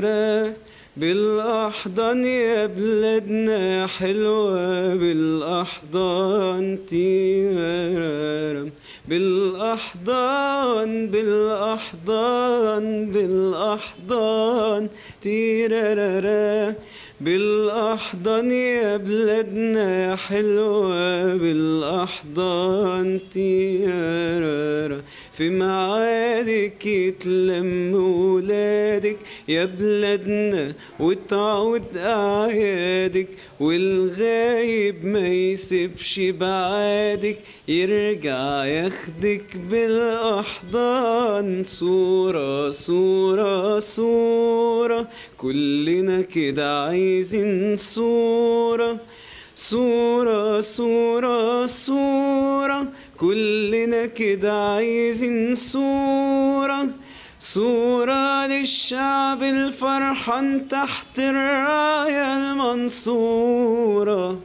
تيرارارا بالأحضان يا بلادنا حلوة بالأحضان تيرارارا بالأحضان بالأحضان بالأحضان تيرارارا بالأحضان يا بلادنا حلوة بالأحضان تيرارارا في معادك يتلم ولادك يا بلادنا وتعود أعيادك والغايب ما يسيبش بعادك يرجع ياخدك بالأحضان صورة صورة صورة كلنا كده عايزين صورة صورة صورة صورة كلنا كده عايزين صورة صورة للشعب الفرحان تحت الراية المنصورة